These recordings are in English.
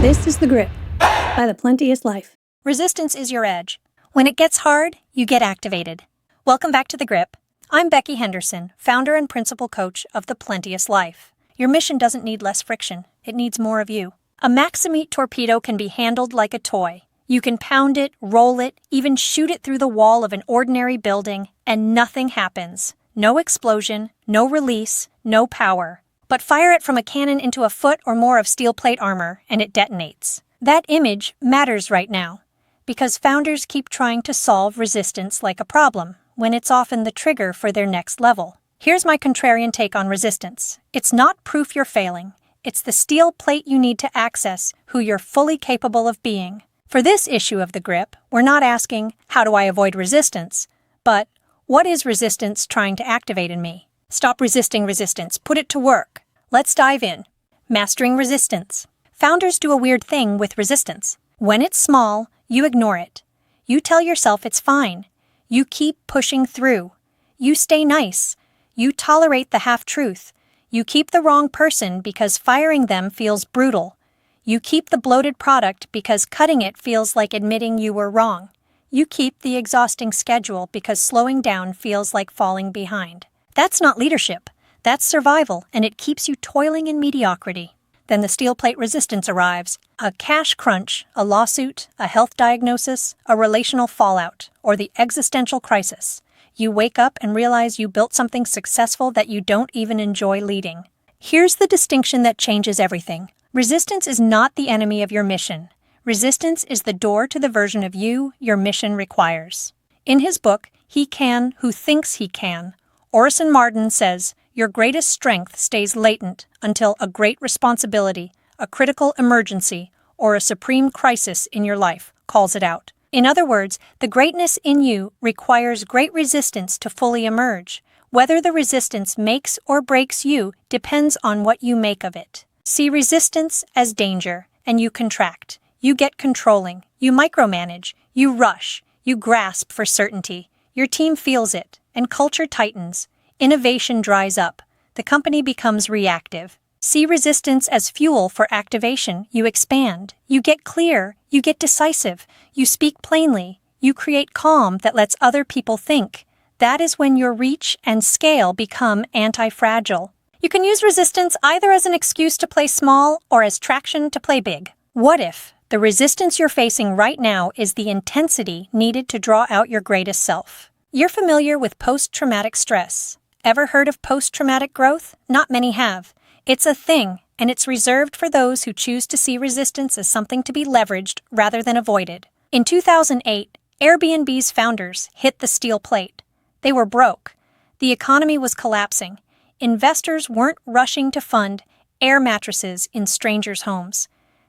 This is The Grip by The Plenteous Life. Resistance is your edge. When it gets hard, you get activated. Welcome back to The Grip. I'm Becky Henderson, founder and principal coach of The Plenteous Life. Your mission doesn't need less friction. It needs more of you. A Maximite torpedo can be handled like a toy. You can pound it, roll it, even shoot it through the wall of an ordinary building, and nothing happens. No explosion, no release, no power. But fire it from a cannon into a foot or more of steel plate armor, and it detonates. That image matters right now, because founders keep trying to solve resistance like a problem, when it's often the trigger for their next level. Here's my contrarian take on resistance. It's not proof you're failing. It's the steel plate you need to access who you're fully capable of being. For this issue of The Grip, we're not asking, how do I avoid resistance? But, what is resistance trying to activate in me? Stop resisting resistance. Put it to work. Let's dive in. Mastering resistance. Founders do a weird thing with resistance. When it's small, you ignore it. You tell yourself it's fine. You keep pushing through. You stay nice. You tolerate the half-truth. You keep the wrong person because firing them feels brutal. You keep the bloated product because cutting it feels like admitting you were wrong. You keep the exhausting schedule because slowing down feels like falling behind. That's not leadership. That's survival, and it keeps you toiling in mediocrity. Then the steel plate resistance arrives. A cash crunch, a lawsuit, a health diagnosis, a relational fallout, or the existential crisis. You wake up and realize you built something successful that you don't even enjoy leading. Here's the distinction that changes everything. Resistance is not the enemy of your mission. Resistance is the door to the version of you your mission requires. In his book, He Can Who Thinks He Can, Orison Marden says, your greatest strength stays latent until a great responsibility, a critical emergency, or a supreme crisis in your life calls it out. In other words, the greatness in you requires great resistance to fully emerge. Whether the resistance makes or breaks you depends on what you make of it. See resistance as danger, and you contract. You get controlling. You micromanage. You rush. You grasp for certainty. Your team feels it, and culture tightens. Innovation dries up. The company becomes reactive. See resistance as fuel for activation. You expand. You get clear. You get decisive. You speak plainly. You create calm that lets other people think. That is when your reach and scale become anti-fragile. You can use resistance either as an excuse to play small or as traction to play big. What if the resistance you're facing right now is the intensity needed to draw out your greatest self? You're familiar with post-traumatic stress. Ever heard of post-traumatic growth? Not many have. It's a thing, and it's reserved for those who choose to see resistance as something to be leveraged rather than avoided. In 2008, Airbnb's founders hit the steel plate. They were broke. The economy was collapsing. Investors weren't rushing to fund air mattresses in strangers' homes.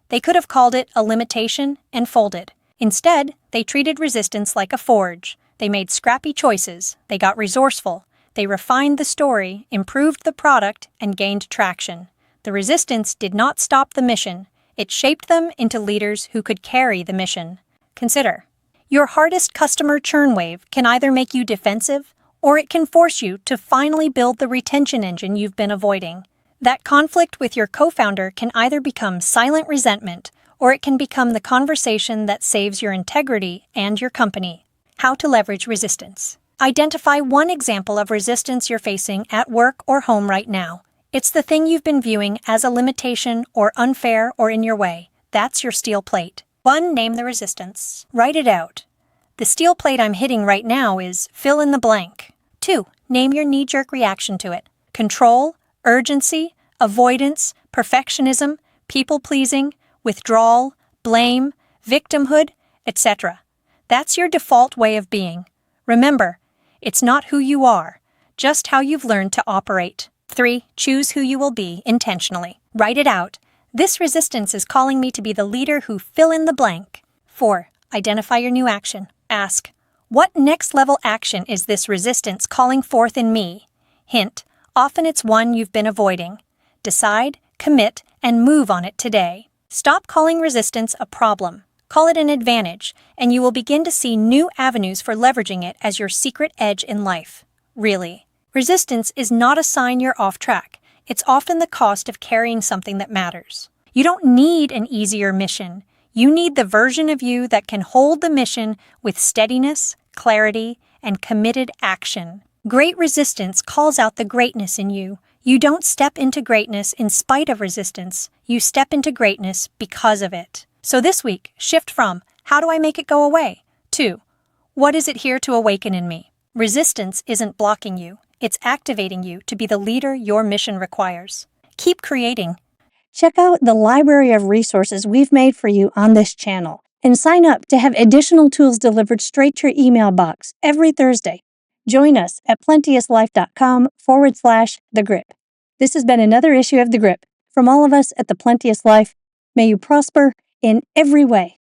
They could have called it a limitation and folded. Instead, they treated resistance like a forge. They made scrappy choices. They got resourceful. They refined the story, improved the product, and gained traction. The resistance did not stop the mission. It shaped them into leaders who could carry the mission. Consider, your hardest customer churn wave can either make you defensive, or it can force you to finally build the retention engine you've been avoiding. That conflict with your co-founder can either become silent resentment, or it can become the conversation that saves your integrity and your company. How to leverage resistance. Identify one example of resistance you're facing at work or home right now. It's the thing you've been viewing as a limitation or unfair or in your way. That's your steel plate. 1. Name the resistance. Write it out. The steel plate I'm hitting right now is fill in the blank. 2. Name your knee-jerk reaction to it. Control, urgency, avoidance, perfectionism, people-pleasing, withdrawal, blame, victimhood, etc. That's your default way of being. Remember, it's not who you are, just how you've learned to operate. 3. Choose who you will be intentionally. Write it out. This resistance is calling me to be the leader who fill in the blank. 4. Identify your new action. Ask, what next-level action is this resistance calling forth in me? Hint, often it's one you've been avoiding. Decide, commit, and move on it today. Stop calling resistance a problem. Call it an advantage, and you will begin to see new avenues for leveraging it as your secret edge in life. Really. Resistance is not a sign you're off track. It's often the cost of carrying something that matters. You don't need an easier mission. You need the version of you that can hold the mission with steadiness, clarity, and committed action. Great resistance calls out the greatness in you. You don't step into greatness in spite of resistance. You step into greatness because of it. So this week, shift from, how do I make it go away? To, what is it here to awaken in me? Resistance isn't blocking you. It's activating you to be the leader your mission requires. Keep creating. Check out the library of resources we've made for you on this channel and sign up to have additional tools delivered straight to your email box every Thursday. Join us at plenteouslife.com/The Grip. This has been another issue of The Grip. From all of us at The Plenteous Life, may you prosper in every way.